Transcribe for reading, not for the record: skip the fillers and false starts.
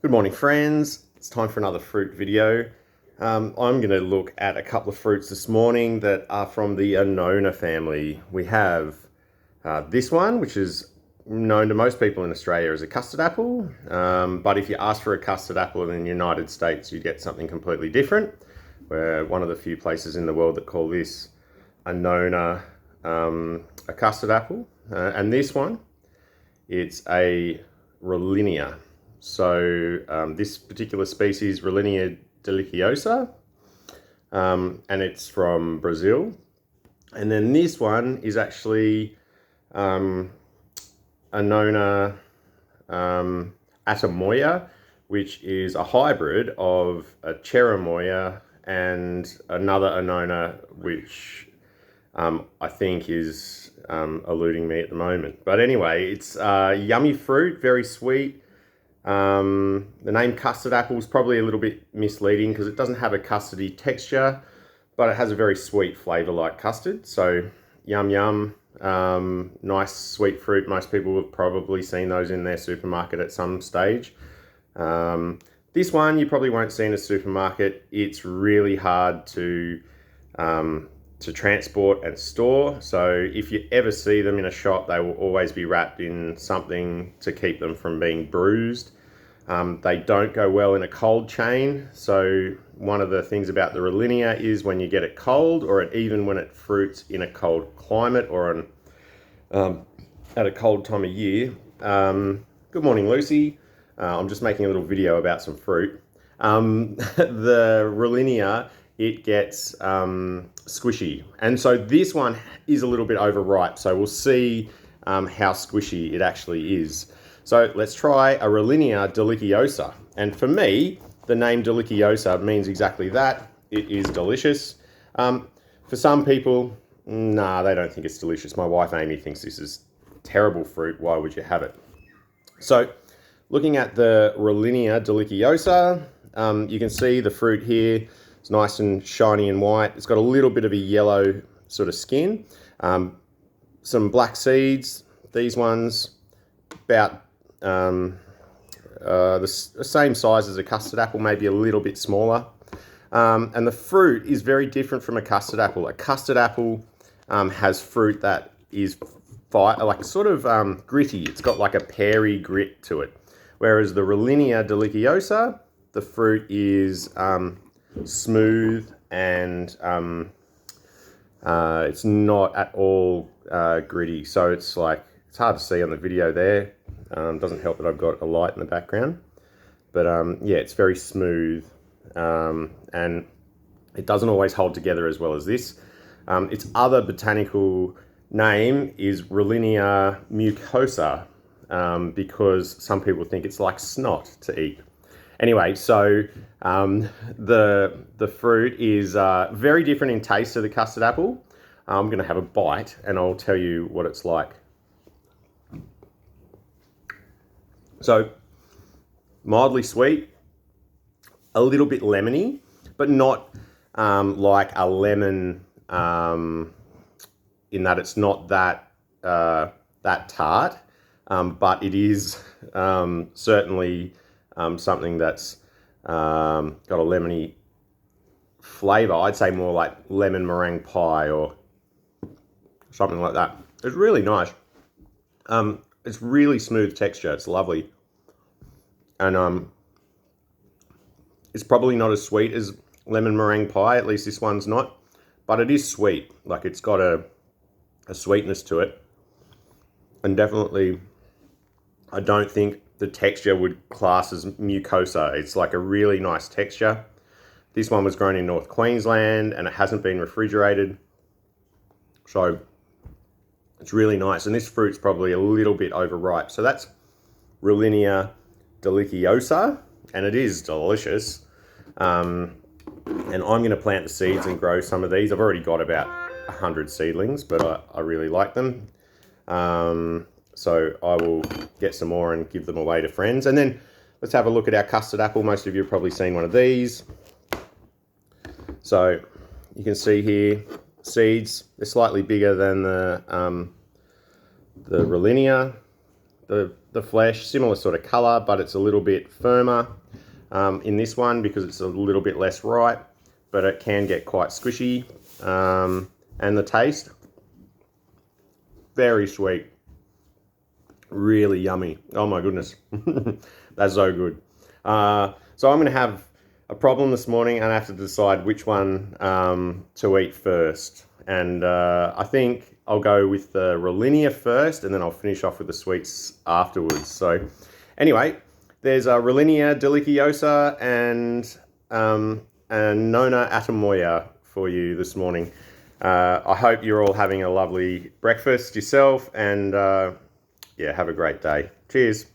Good morning, friends. It's time for another fruit video. I'm going to look at a couple of fruits this morning that are from the Annona family. We have this one, which is known to most people in Australia as a custard apple. But if you ask for a custard apple in the United States, you get something completely different. We're one of the few places in the world that call this Annona a custard apple. And this one, it's a Rollinia. So this particular species, Rollinia deliciosa, and it's from Brazil. And then this one is actually Annona atamoya, which is a hybrid of a cherimoya and another Annona, which I think is eluding me at the moment. But anyway, it's yummy fruit, very sweet. The name custard apple is probably a little bit misleading because it doesn't have a custardy texture, but it has a very sweet flavour like custard. So yum yum, nice sweet fruit. Most people have probably seen those in their supermarket at some stage. This one you probably won't see in a supermarket. It's really hard to transport and store. So if you ever see them in a shop, they will always be wrapped in something to keep them from being bruised. They don't go well in a cold chain. So one of the things about the Rollinia is when you get it cold, or even when it fruits in a cold climate or at a cold time of year. Good morning, Lucy. I'm just making a little video about some fruit. The Rollinia, it gets squishy. And so this one is a little bit overripe. So we'll see how squishy it actually is. So let's try a Rollinia deliciosa. And for me, the name deliciosa means exactly that. It is delicious. For some people, nah, they don't think it's delicious. My wife Amy thinks this is terrible fruit. Why would you have it? So looking at the Rollinia deliciosa, you can see the fruit here. It's nice and shiny and white. It's got a little bit of a yellow sort of skin. Some black seeds. These ones about the same size as a custard apple, maybe a little bit smaller. And the fruit is very different from a custard apple. A custard apple has fruit that is like sort of gritty. It's got like a peary grit to it. Whereas the Rollinia deliciosa, the fruit is smooth and it's not at all gritty. So it's hard to see on the video there. Doesn't help that I've got a light in the background. But yeah, it's very smooth and it doesn't always hold together as well as this. Its other botanical name is Rollinia mucosa because some people think it's like snot to eat. Anyway, so the fruit is very different in taste to the custard apple. I'm going to have a bite and I'll tell you what it's like. So mildly sweet, a little bit lemony, but not like a lemon in that it's not that tart, but it is certainly something that's got a lemony flavour. I'd say more like lemon meringue pie or something like that. It's really nice. It's really smooth texture. It's lovely. And it's probably not as sweet as lemon meringue pie. At least this one's not. But it is sweet. Like it's got a sweetness to it. And definitely, I don't think the texture would class as mucosa. It's like a really nice texture. This one was grown in North Queensland and it hasn't been refrigerated. So it's really nice. And this fruit's probably a little bit overripe. So that's Rollinia deliciosa, and it is delicious. And I'm going to plant the seeds and grow some of these. I've already got about 100 seedlings, but I really like them. So I will get some more and give them away to friends. And then let's have a look at our custard apple. Most of you have probably seen one of these. So you can see here, seeds, they're slightly bigger than the Rollinia. the flesh, similar sort of color, but it's a little bit firmer in this one because it's a little bit less ripe, but it can get quite squishy. And the taste, very sweet, really yummy. Oh my goodness, that's so good. So I'm going to have a problem this morning and I have to decide which one to eat first. And I think I'll go with the Rollinia first, and then I'll finish off with the sweets afterwards. So anyway, there's a Rollinia Deliciosa and Annona Atamoya for you this morning. I hope you're all having a lovely breakfast yourself, and yeah, have a great day. Cheers.